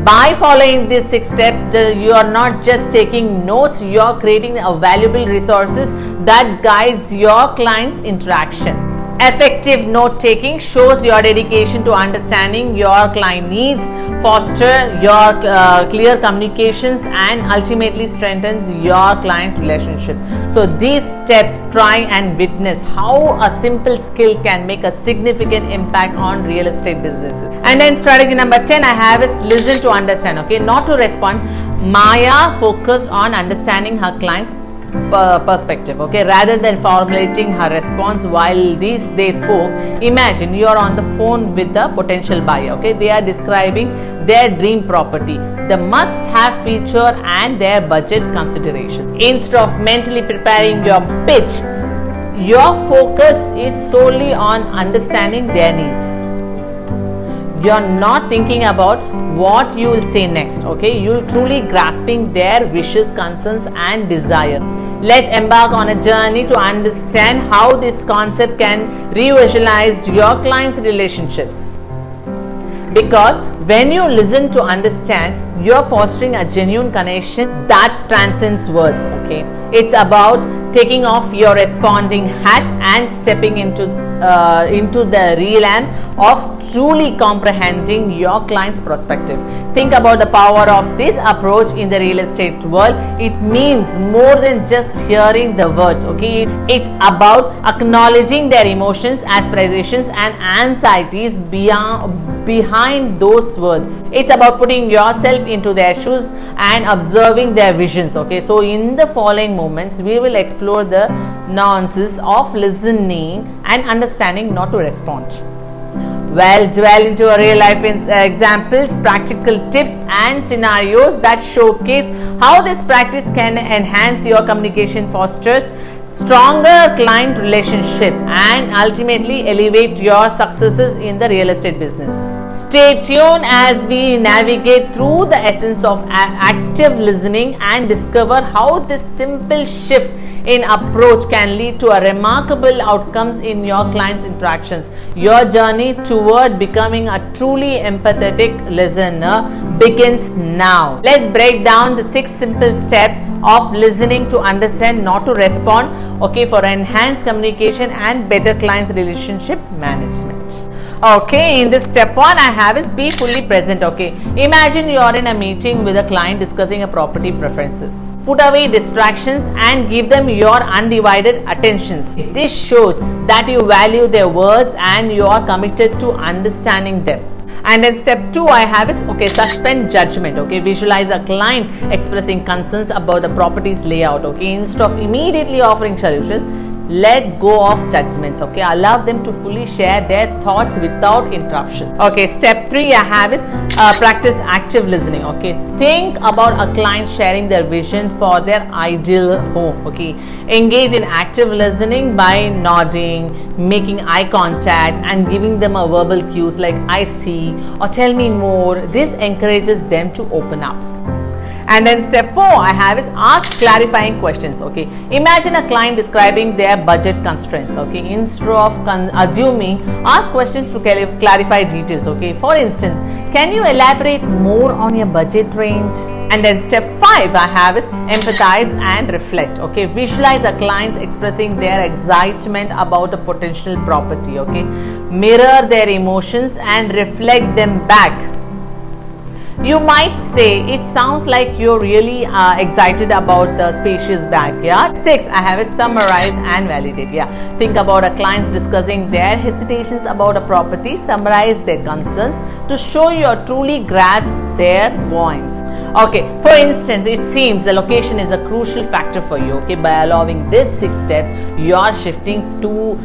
By following these 6 steps, you are not just taking notes, you are creating a valuable resources that guides your client's interaction. Effective note-taking shows your dedication to understanding your client needs, foster your clear communications and ultimately strengthens your client relationship. So these steps try and witness how a simple skill can make a significant impact on real estate businesses. And then strategy number 10 I have is listen to understand. Okay, not to respond. Maya focused on understanding her client's perspective. Okay, rather than formulating her response while they spoke. Imagine you are on the phone with the potential buyer. Okay, they are describing their dream property, the must have feature and their budget consideration. Instead of mentally preparing your pitch, your focus is solely on understanding their needs. You're not thinking about what you will say next. Okay, you're truly grasping their wishes, concerns and desire. Let's embark on a journey to understand how this concept can re-visualize your clients' relationships. Because when you listen to understand, you're fostering a genuine connection that transcends words. Okay, it's about taking off your responding hat and stepping into the realm of truly comprehending your client's perspective. Think about the power of this approach in the real estate world. It means more than just hearing the words, okay? It's about acknowledging their emotions, aspirations and anxieties behind those words. It's about putting yourself into their shoes and observing their visions, okay? So in the following moments we will explore the nuances of listening and understanding not to respond. Well, dwell into a real life examples, practical tips and scenarios that showcase how this practice can enhance your communication, fosters stronger client relationship and ultimately elevate your successes in the real estate business. Stay tuned as we navigate through the essence of active listening and discover how this simple shift in approach can lead to a remarkable outcomes in your clients' interactions. Your journey toward becoming a truly empathetic listener begins now. Let's break down the 6 simple steps of listening to understand, not to respond, okay, for enhanced communication and better clients relationship management. Okay, in this step 1 I have is be fully present. Okay, imagine you are in a meeting with a client discussing a property preferences. Put away distractions and give them your undivided attentions. This shows that you value their words and you are committed to understanding them. And then step 2 I have is, okay, suspend judgment. Okay, visualize a client expressing concerns about the property's layout. Okay, instead of immediately offering solutions, let go of judgments. Okay, allow them to fully share their thoughts without interruption. Okay, step 3 I have is practice active listening. Okay, think about a client sharing their vision for their ideal home. Okay, engage in active listening by nodding, making eye contact and giving them a verbal cues like I see or tell me more. This encourages them to open up. And then step 4 I have is ask clarifying questions. Okay, imagine a client describing their budget constraints. Okay, instead of assuming, ask questions to clarify details. Okay, for instance, can you elaborate more on your budget range? And then step 5 I have is empathize and reflect. Okay, visualize a clients expressing their excitement about a potential property. Okay, mirror their emotions and reflect them back. You might say it sounds like you're really excited about the spacious backyard. 6 I have is summarize and validate. Yeah, think about a clients discussing their hesitations about a property. Summarize their concerns to show you truly grasp their points. Okay, for instance, it seems the location is a crucial factor for you. Okay, by allowing these 6 steps, you are shifting to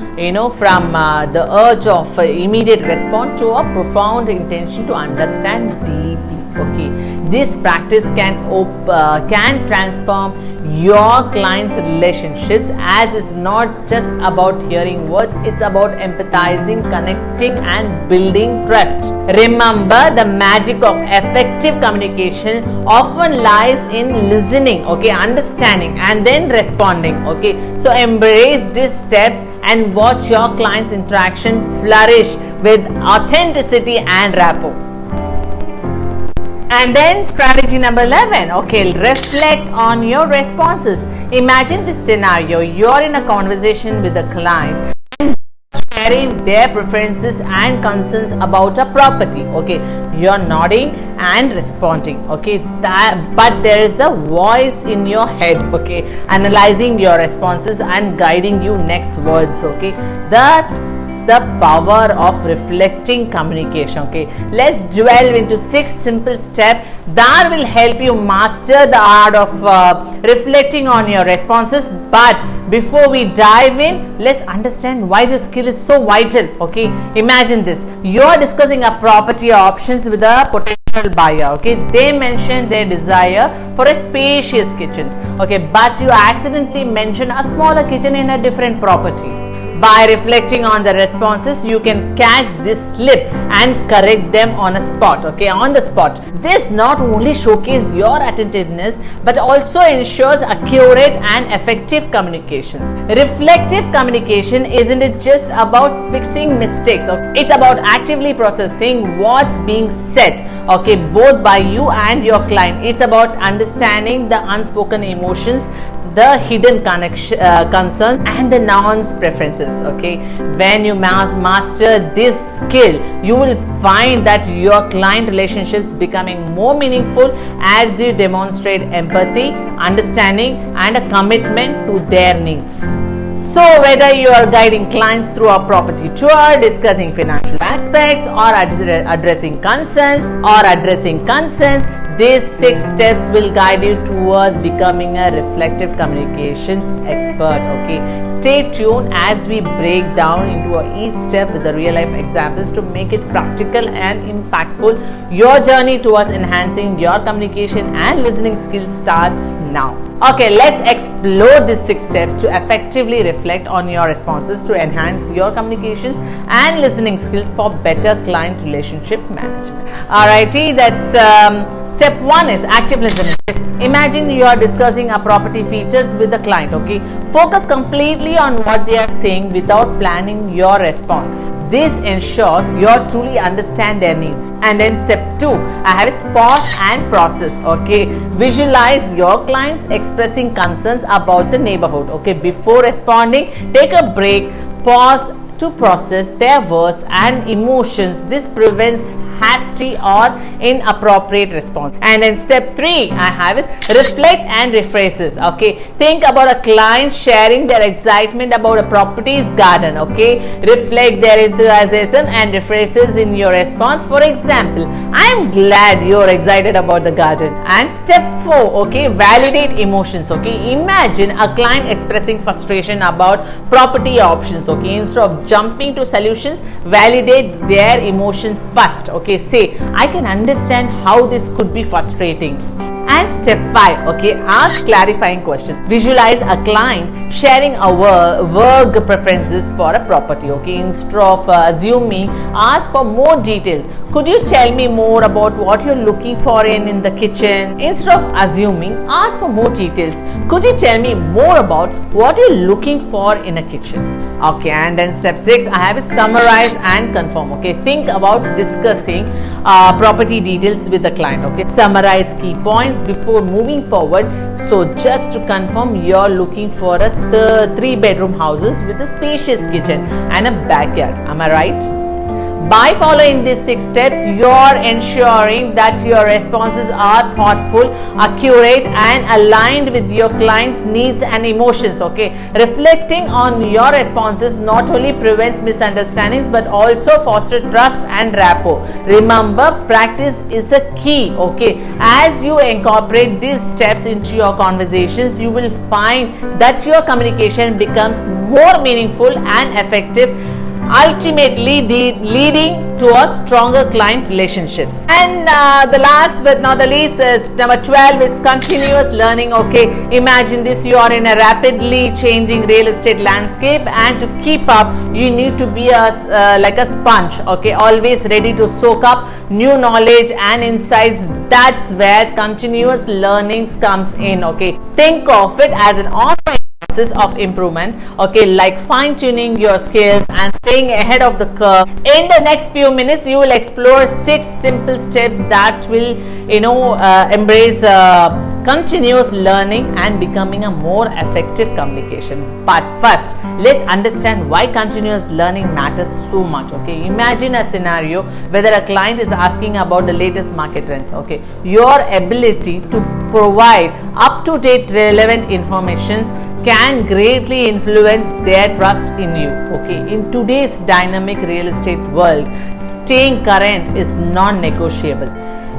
from the urge of immediate response to a profound intention to understand deeply. Okay, this practice can transform your clients' relationships, as it's not just about hearing words, it's about empathizing, connecting and building trust. Remember, the magic of effective communication often lies in listening, okay, understanding and then responding. Okay, so embrace these steps and watch your clients' interaction flourish with authenticity and rapport. And then strategy number 11, okay, reflect on your responses. Imagine this scenario: you're in a conversation with a client and sharing their preferences and concerns about a property. Okay, you're nodding and responding. Okay, but there is a voice in your head, okay, analyzing your responses and guiding you next words. Okay, that's the power of reflecting communication. Okay, let's delve into 6 simple steps that will help you master the art of reflecting on your responses. But before we dive in, let's understand why this skill is so vital. Okay, imagine this: you're discussing a property options with a potential buyer. Okay, they mention their desire for a spacious kitchen. Okay, but you accidentally mention a smaller kitchen in a different property. By reflecting on the responses, you can catch this slip and correct them on a spot. Okay, on the spot. This not only showcases your attentiveness but also ensures accurate and effective communications. Reflective communication isn't it just about fixing mistakes? It's about actively processing what's being said. Okay, both by you and your client. It's about understanding the unspoken emotions the hidden concerns and the nuance preferences. Okay, when you master this skill, you will find that your client relationships becoming more meaningful as you demonstrate empathy, understanding, and a commitment to their needs. So whether you are guiding clients through a property tour, discussing financial aspects, or addressing concerns, these 6 steps will guide you towards becoming a reflective communications expert. Okay, stay tuned as we break down into each step with the real life examples to make it practical and impactful. Your journey towards enhancing your communication and listening skills starts now. Okay, let's explore these 6 steps to effectively reflect on your responses to enhance your communications and listening skills for better client relationship management. Alrighty, that's step 1 is active listening. Imagine you are discussing a property features with the client. Okay, focus completely on what they are saying without planning your response. This ensures you truly understand their needs. And then step 2, I have is pause and process. Okay, visualize your clients expressing concerns about the neighborhood. Okay, before responding, take a break, pause to process their words and emotions. This prevents hasty or inappropriate response. And then step 3 I have is reflect and rephrases. Okay, think about a client sharing their excitement about a property's garden. Okay, reflect their enthusiasm and rephrases in your response. For example, I am glad you're excited about the garden. And step 4, okay, validate emotions. Okay, imagine a client expressing frustration about property options. Okay, instead of jumping to solutions, validate their emotion first. Okay, say, I can understand how this could be frustrating. And step 5, okay, ask clarifying questions. Visualize a client sharing a work preferences for a property. Okay, instead of assuming, ask for more details. Could you tell me more about what you're looking for in the kitchen? Instead of assuming, ask for more details. Could you tell me more about what you're looking for in a kitchen? Okay, and then step 6, I have a summarize and confirm. Okay, think about discussing property details with the client. Okay, summarize key points before moving forward. So just to confirm, you're looking for a 3-bedroom houses with a spacious kitchen and a backyard. Am I right? By following these 6 steps, you're ensuring that your responses are thoughtful, accurate, and aligned with your client's needs and emotions. Okay, reflecting on your responses not only prevents misunderstandings but also fosters trust and rapport. Remember, practice is a key. Okay, as you incorporate these steps into your conversations, you will find that your communication becomes more meaningful and effective, ultimately leading to a stronger client relationships. And the last but not the least is number 12 is continuous learning. Okay, imagine this, you are in a rapidly changing real estate landscape, and to keep up you need to be like a sponge. Okay, always ready to soak up new knowledge and insights. That's where continuous learning comes in. Okay, think of it as an ongoing of improvement. Okay, like fine-tuning your skills and staying ahead of the curve. In the next few minutes, you will explore 6 simple steps that will embrace continuous learning and becoming a more effective communication. But first, let's understand why continuous learning matters so much. Okay, imagine a scenario whether a client is asking about the latest market trends. Okay, your ability to provide up-to-date relevant information can greatly influence their trust in you. Okay, in today's dynamic real estate world, staying current is non-negotiable.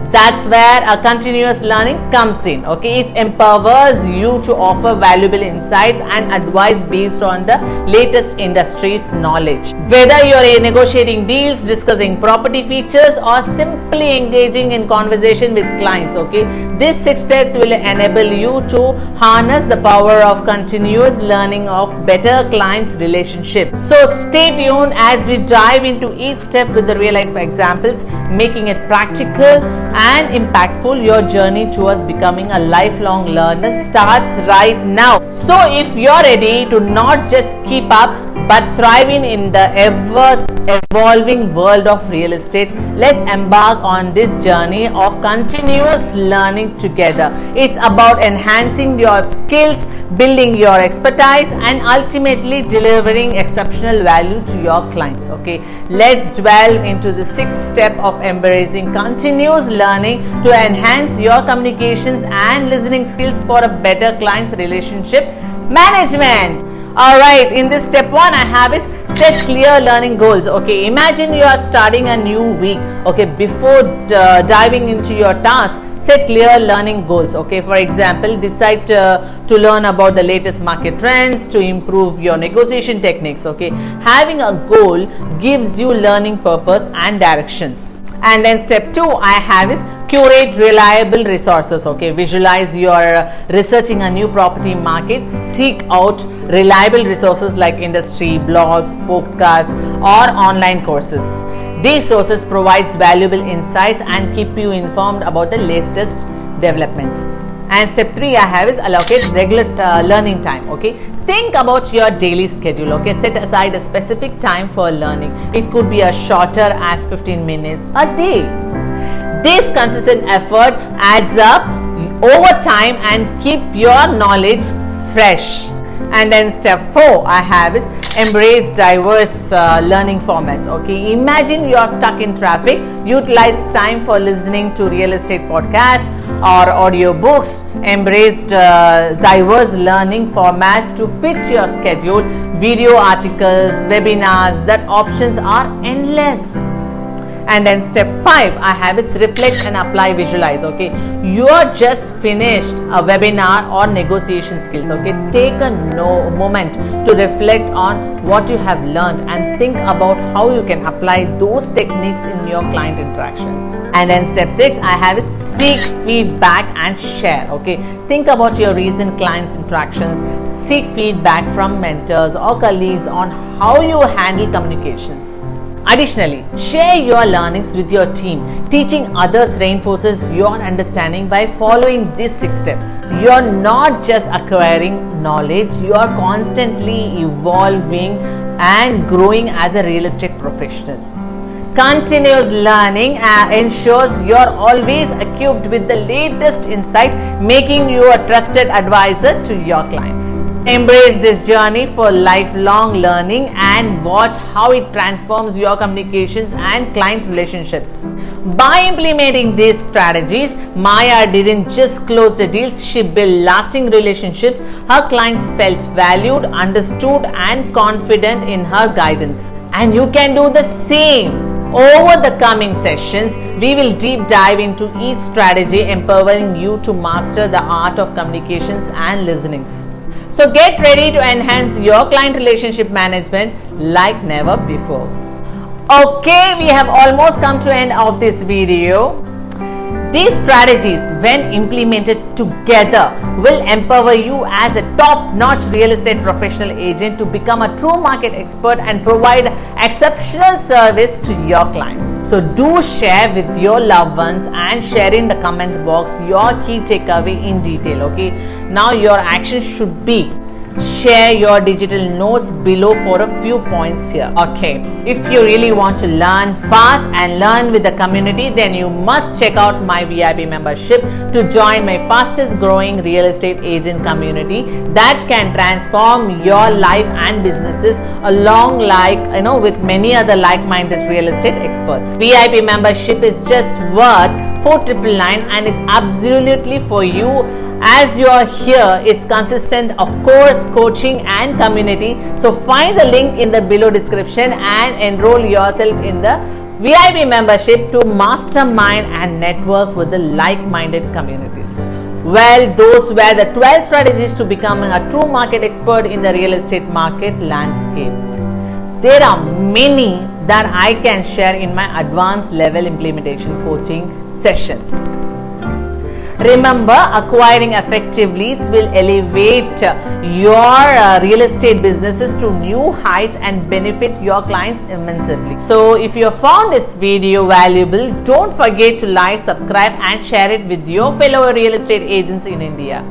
That's where a continuous learning comes in. Okay, it empowers you to offer valuable insights and advice based on the latest industry's knowledge. Whether you're negotiating deals, discussing property features, or simply engaging in conversation with clients, okay, these 6 steps will enable you to harness the power of continuous learning of better clients' relationships. So stay tuned as we dive into each step with the real life examples, making it practical and impactful. Your journey towards becoming a lifelong learner starts right now. So if you're ready to not just keep up but thriving in the ever evolving world of real estate. Let's embark on this journey of continuous learning together. It's about enhancing your skills, building your expertise, and ultimately delivering exceptional value to your clients. Okay, let's delve into the sixth step of embracing continuous learning to enhance your communications and listening skills for a better clients relationship management. All right, in this step 1 I have is set clear learning goals. Okay, imagine you are starting a new week. Okay, before diving into your task, set clear learning goals. Okay, for example, decide to learn about the latest market trends to improve your negotiation techniques. Okay, having a goal gives you learning purpose and directions. And then step 2 I have is curate reliable resources. Okay, visualize you're researching a new property market. Seek out reliable resources like industry blogs, podcasts, or online courses. These sources provides valuable insights and keep you informed about the latest developments. And step 3 I have is allocate regular learning time. Okay, think about your daily schedule. Okay, set aside a specific time for learning. It could be as shorter as 15 minutes a day. This consistent effort adds up over time and keep your knowledge fresh. And then step 4 I have is embrace diverse learning formats. Okay, imagine you are stuck in traffic. Utilize time for listening to real estate podcasts or audio books. Embrace diverse learning formats to fit your schedule. Video articles, webinars, that options are endless. And then step 5 I have is reflect and apply, visualize. Okay, you are just finished a webinar or negotiation skills. Okay, take a moment to reflect on what you have learned and think about how you can apply those techniques in your client interactions. And then step 6 I have is seek feedback and share. Okay, think about your recent clients interactions. Seek feedback from mentors or colleagues on how you handle communications. Additionally, share your learnings with your team. Teaching others reinforces your understanding by following these 6 steps. You're not just acquiring knowledge, you are constantly evolving and growing as a real estate professional. Continuous learning ensures you're always equipped with the latest insight, making you a trusted advisor to your clients. Embrace this journey for lifelong learning and watch how it transforms your communications and client relationships. By implementing these strategies, Maya didn't just close the deals, she built lasting relationships. Her clients felt valued, understood, and confident in her guidance. And you can do the same. Over the coming sessions, we will deep dive into each strategy, empowering you to master the art of communications and listenings. So get ready to enhance your client relationship management like never before. Okay, we have almost come to the end of this video. These strategies, when implemented together, will empower you as a top-notch real estate professional agent to become a true market expert and provide exceptional service to your clients. So do share with your loved ones and share in the comment box your key takeaway in detail. Okay, now your action should be share your digital notes below for a few points here. Okay, if you really want to learn fast and learn with the community, then you must check out my VIP membership to join my fastest growing real estate agent community that can transform your life and businesses along with many other like-minded real estate experts. VIP membership is just worth $4,999 and is absolutely for you. As you are here, it's consistent of course, coaching and community. So find the link in the below description and enroll yourself in the VIP membership to mastermind and network with the like-minded communities. Well, those were the 12 strategies to becoming a true market expert in the real estate market landscape. There are many that I can share in my advanced level implementation coaching sessions. Remember, acquiring effective leads will elevate your real estate businesses to new heights and benefit your clients immensely. So if you have found this video valuable, don't forget to like, subscribe and share it with your fellow real estate agents in India.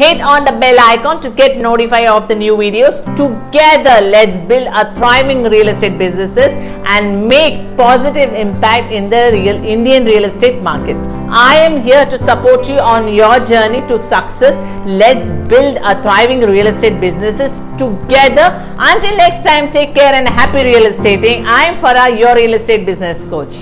Hit on the bell icon to get notified of the new videos. Together, let's build a thriving real estate businesses and make positive impact in the Indian real estate market. I am here to support you on your journey to success. Let's build a thriving real estate businesses together. Until next time, take care and happy real estating. I am Farah, your real estate business coach.